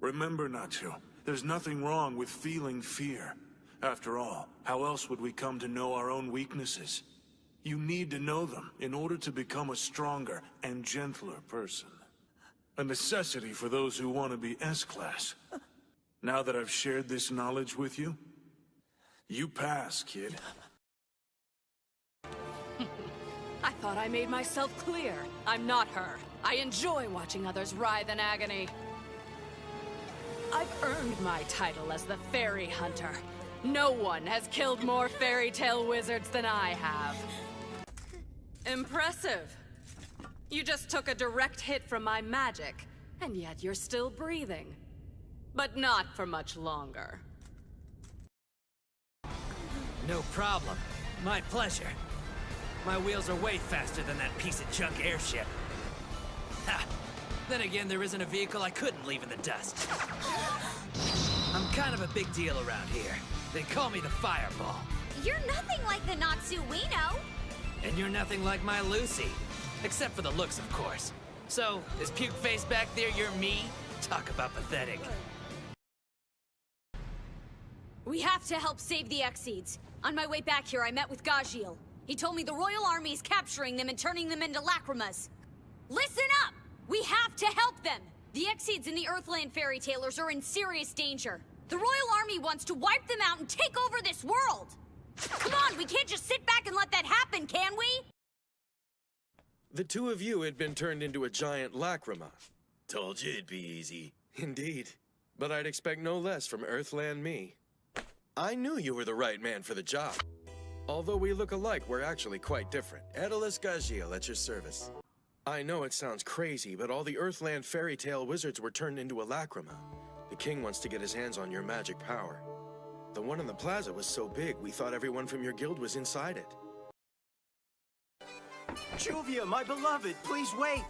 Remember, Natsu, there's nothing wrong with feeling fear. After all, how else would we come to know our own weaknesses? You need to know them in order to become a stronger and gentler person. A necessity for those who want to be S-Class. Now that I've shared this knowledge with you, you pass, kid. I thought I made myself clear. I'm not her. I enjoy watching others writhe in agony. I've earned my title as the Fairy Hunter. No one has killed more fairy tale wizards than I have. Impressive. You just took a direct hit from my magic, and yet you're still breathing. But not for much longer. No problem. My pleasure. My wheels are way faster than that piece of junk airship. Ha! Then again, there isn't a vehicle I couldn't leave in the dust. I'm kind of a big deal around here. They call me the Fireball. You're nothing like the Natsu we know. And you're nothing like my Lucy. Except for the looks, of course. So, is Puke Face back there your me? Talk about pathetic. We have to help save the Exceeds. On my way back here, I met with Gajeel. He told me the Royal Army is capturing them and turning them into lacrimas. Listen up! We have to help them! The Exceeds and the Earthland Fairy Tailers are in serious danger. The Royal Army wants to wipe them out and take over this world! Come on, we can't just sit back and let that happen, can we? The two of you had been turned into a giant lacrima. Told you it'd be easy. Indeed. But I'd expect no less from Earthland me. I knew you were the right man for the job. Although we look alike, we're actually quite different. Edolas Gajeel at your service. I know it sounds crazy, but all the Earthland fairy tale wizards were turned into a lacrima. The king wants to get his hands on your magic power. The one in the plaza was so big, we thought everyone from your guild was inside it. Juvia, my beloved, please wait.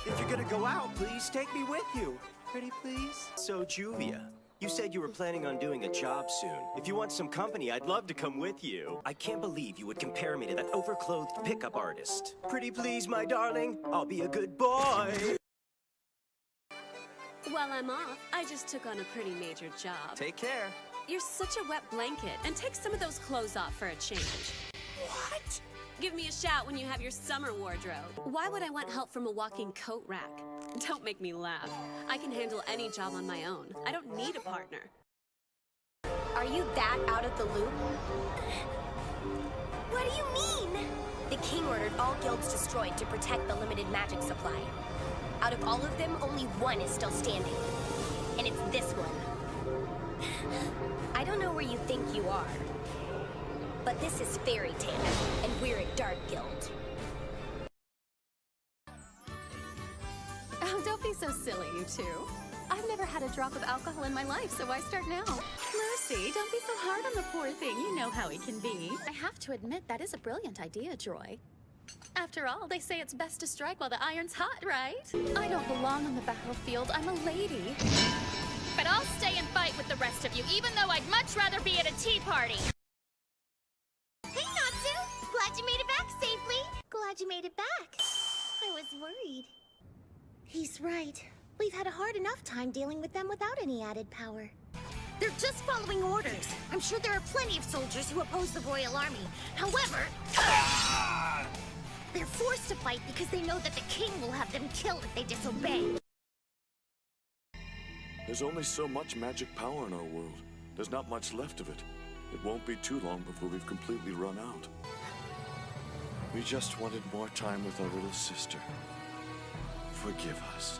If you're gonna go out, please take me with you. Pretty please? So, Juvia, you said you were planning on doing a job soon. If you want some company, I'd love to come with you. I can't believe you would compare me to that overclothed pickup artist. Pretty please, my darling, I'll be a good boy. While I'm off, I just took on a pretty major job. Take care. You're such a wet blanket, and take some of those clothes off for a change. What? Give me a shout when you have your summer wardrobe. Why would I want help from a walking coat rack? Don't make me laugh. I can handle any job on my own. I don't need a partner. Are you that out of the loop? What do you mean? The king ordered all guilds destroyed to protect the limited magic supply. Out of all of them, only one is still standing. And it's this one. I don't know where you think you are, but this is Fairy Tale, and we're a dark guild. Oh, don't be so silly, you two. I've never had a drop of alcohol in my life, so why start now? Lucy, don't be so hard on the poor thing. You know how he can be. I have to admit, that is a brilliant idea, Droy. After all, they say it's best to strike while the iron's hot, right? I don't belong on the battlefield. I'm a lady. But I'll stay and fight with the rest of you, even though I'd much rather be at a tea party. Hey, Natsu! Glad you made it back safely. Glad you made it back. I was worried. He's right. We've had a hard enough time dealing with them without any added power. They're just following orders. I'm sure there are plenty of soldiers who oppose the Royal Army. However, they're forced to fight because they know that the king will have them killed if they disobey. There's only so much magic power in our world. There's not much left of it. It won't be too long before we've completely run out. We just wanted more time with our little sister. Forgive us.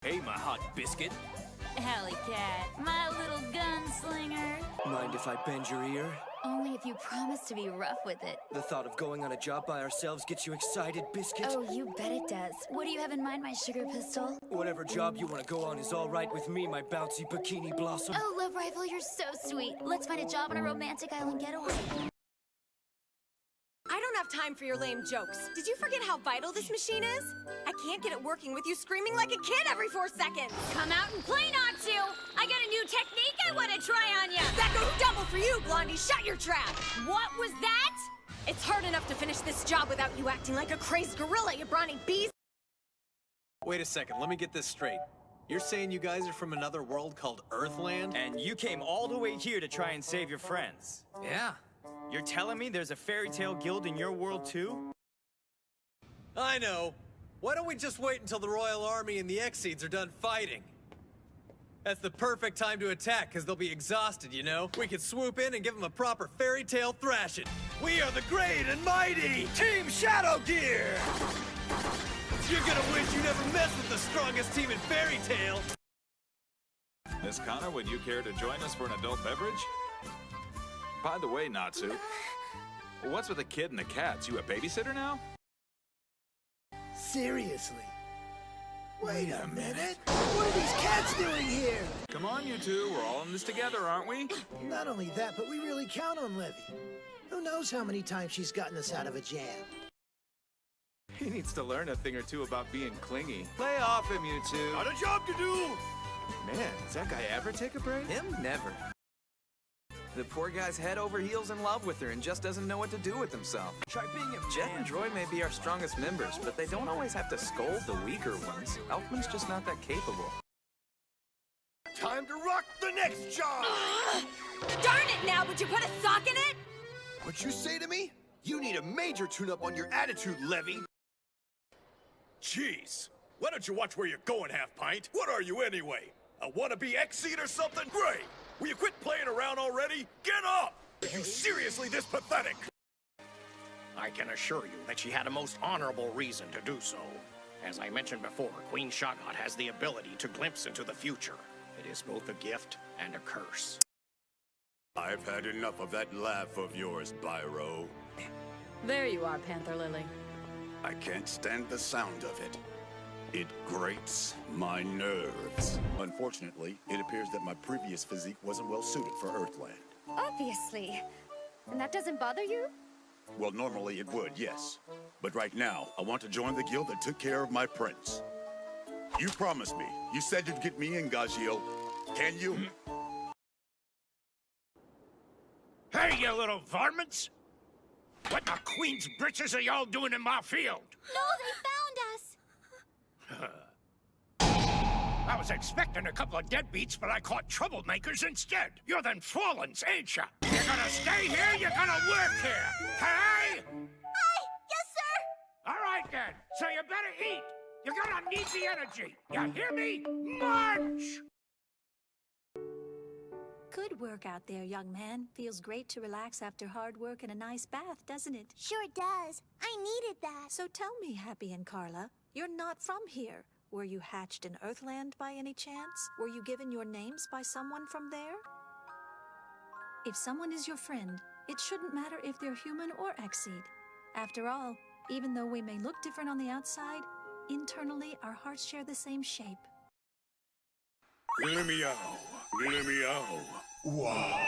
Hey, my hot biscuit. Alley cat, my little gunslinger. Mind if I bend your ear? Only if you promise to be rough with it. The thought of going on a job by ourselves gets you excited, biscuit? Oh, you bet it does. What do you have in mind, my sugar pistol? Whatever job you want to go on is all right with me, my bouncy bikini blossom. Oh, Love Rifle, you're so sweet. Let's find a job on a romantic island getaway. I don't have time for your lame jokes. Did you forget how vital this machine is? I can't get it working with you screaming like a kid every 4 seconds. Come out and play, Natsu! I got a new technique I want to try on ya! That goes double for you, Blondie. Shut your trap! What was that? It's hard enough to finish this job without you acting like a crazed gorilla, you brawny bees. Wait a second, let me get this straight. You're saying you guys are from another world called Earthland? And you came all the way here to try and save your friends. Yeah. You're telling me there's a fairy tale guild in your world too? I know. Why don't we just wait until the Royal Army and the Exceeds are done fighting? That's the perfect time to attack, because they'll be exhausted, you know? We could swoop in and give them a proper fairy tale thrashing. We are the great and mighty Team Shadow Gear! You're gonna wish you never messed with the strongest team in fairy tale! Miss Cana, would you care to join us for an adult beverage? By the way, Natsu, what's with the kid and the cats? You a babysitter now? Seriously? Wait a minute! What are these cats doing here? Come on, you two. We're all in this together, aren't we? Not only that, but we really count on Levy. Who knows how many times she's gotten us out of a jam? He needs to learn a thing or two about being clingy. Lay off him, you two. Got a job to do! Man, does that guy ever take a break? Him? Never. The poor guy's head over heels in love with her and just doesn't know what to do with himself. Try being a Jet and Droy may be our strongest members, but they don't always have to scold the weaker ones. Elfman's just not that capable. Time to rock the next job! Darn it now, would you put a sock in it? What'd you say to me? You need a major tune-up on your attitude, Levy. Jeez. Why don't you watch where you're going, Half-Pint? What are you anyway? A wannabe Exceed or something? Great! Will you quit playing around already? Get up! Are you seriously this pathetic? I can assure you that she had a most honorable reason to do so. As I mentioned before, Queen Chagot has the ability to glimpse into the future. It is both a gift and a curse. I've had enough of that laugh of yours, Byro. There you are, Pantherlily. I can't stand the sound of it. It grates my nerves. Unfortunately, it appears that my previous physique wasn't well suited for Earthland. Obviously. And that doesn't bother you? Well, normally it would, yes. But right now, I want to join the guild that took care of my prince. You promised me. You said you'd get me in, Gajeel. Can you? Hey, you little varmints! What the Queen's britches are y'all doing in my field? No, they found us! I was expecting a couple of deadbeats, but I caught troublemakers instead. You're them Fallens, ain't ya? You're gonna stay here, you're gonna work here, hey? Hi! Yes, sir! All right, then. So you better eat. You're gonna need the energy. You hear me? March! Good work out there, young man. Feels great to relax after hard work and a nice bath, doesn't it? Sure does. I needed that. So tell me, Happy and Carla, you're not from here. Were you hatched in Earthland by any chance? Were you given your names by someone from there? If someone is your friend, it shouldn't matter if they're human or Exceed. After all, even though we may look different on the outside, internally our hearts share the same shape. Meow. Wow.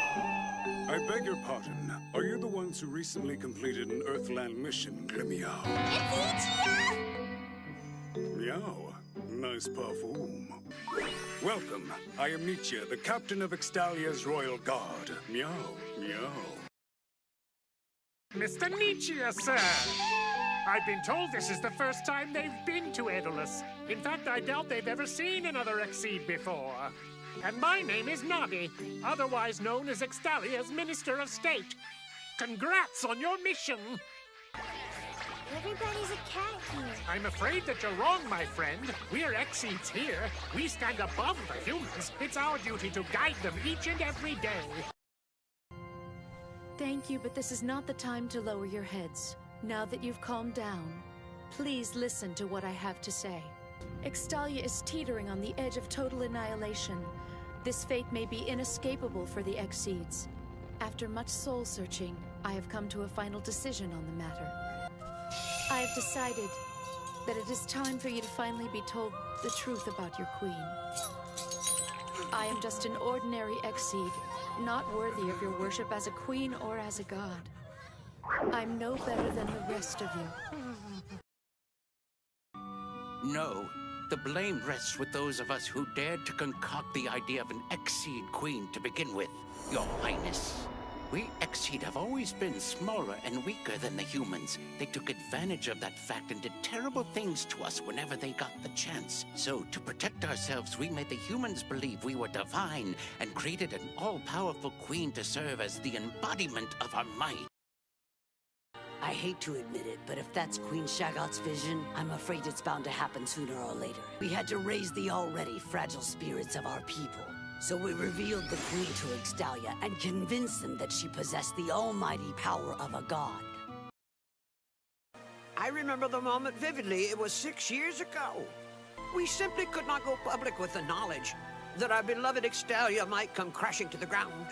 I beg your pardon. Are you the ones who recently completed an Earthland mission, Meow? It's Nichiya! Meow. Nice perfume. Welcome. I am Nichiya, the captain of Extalia's Royal Guard. Meow. Mr. Nichiya, sir! I've been told this is the first time they've been to Edolas. In fact, I doubt they've ever seen another Exceed before. And my name is Nadi, otherwise known as Extalia's Minister of State. Congrats on your mission! Everybody's a cat here. I'm afraid that you're wrong, my friend. We're Exceeds here. We stand above the humans. It's our duty to guide them each and every day. Thank you, but this is not the time to lower your heads. Now that you've calmed down, please listen to what I have to say. Extalia is teetering on the edge of total annihilation. This fate may be inescapable for the Exceeds. After much soul-searching, I have come to a final decision on the matter. I have decided that it is time for you to finally be told the truth about your queen. I am just an ordinary Exceed, not worthy of your worship as a queen or as a god. I'm no better than the rest of you. No. The blame rests with those of us who dared to concoct the idea of an Exceed Queen to begin with, Your Highness. We Exceed have always been smaller and weaker than the humans. They took advantage of that fact and did terrible things to us whenever they got the chance. So, to protect ourselves, we made the humans believe we were divine and created an all-powerful queen to serve as the embodiment of our might. I hate to admit it, but if that's Queen Chagot's vision, I'm afraid it's bound to happen sooner or later. We had to raise the already fragile spirits of our people. So we revealed the Queen to Extalia and convinced them that she possessed the almighty power of a god. I remember the moment vividly. It was 6 years ago. We simply could not go public with the knowledge that our beloved Extalia might come crashing to the ground.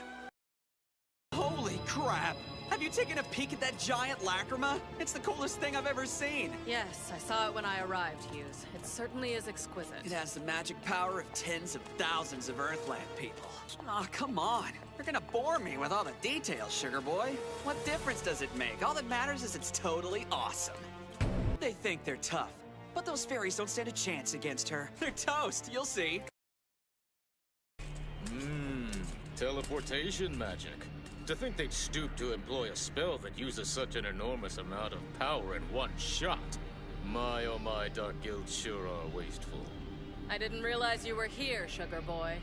Holy crap! Have you taken a peek at that giant lacrima? It's the coolest thing I've ever seen. Yes, I saw it when I arrived, Hughes. It certainly is exquisite. It has the magic power of tens of thousands of Earthland people. Oh, come on. You're gonna bore me with all the details, sugar boy. What difference does it make? All that matters is it's totally awesome. They think they're tough, but those fairies don't stand a chance against her. They're toast, you'll see. Teleportation magic. To think they'd stoop to employ a spell that uses such an enormous amount of power in one shot. My, oh my, Dark Guilds sure are wasteful. I didn't realize you were here, sugar boy.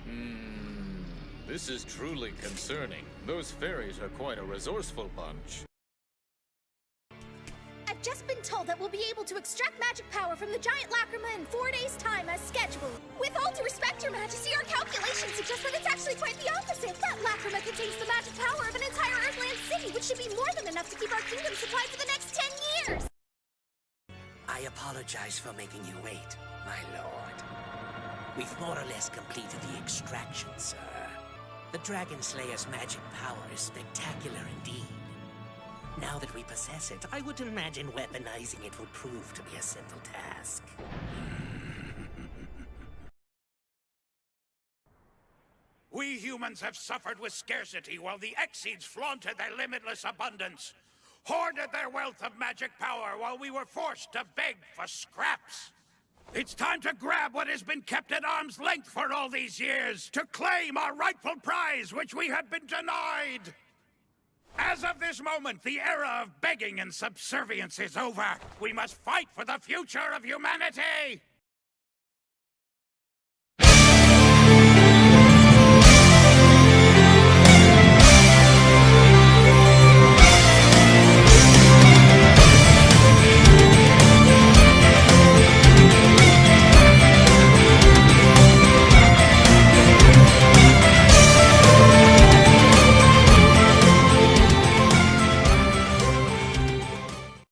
This is truly concerning. Those fairies are quite a resourceful bunch. I've just been told that we'll be able to extract magic power from the giant lacrima in 4 days' time as scheduled. With all due respect, Your Majesty, our calculations suggest that it's actually quite the opposite. That lacrima contains the magic power of an entire Earthland city, which should be more than enough to keep our kingdom supplied for the next 10 years. I apologize for making you wait, my lord. We've more or less completed the extraction, sir. The Dragon Slayer's magic power is spectacular indeed. Now that we possess it, I would imagine weaponizing it will prove to be a simple task. We humans have suffered with scarcity while the Exceeds flaunted their limitless abundance, hoarded their wealth of magic power while we were forced to beg for scraps. It's time to grab what has been kept at arm's length for all these years, to claim our rightful prize which we have been denied. As of this moment, the era of begging and subservience is over. We must fight for the future of humanity!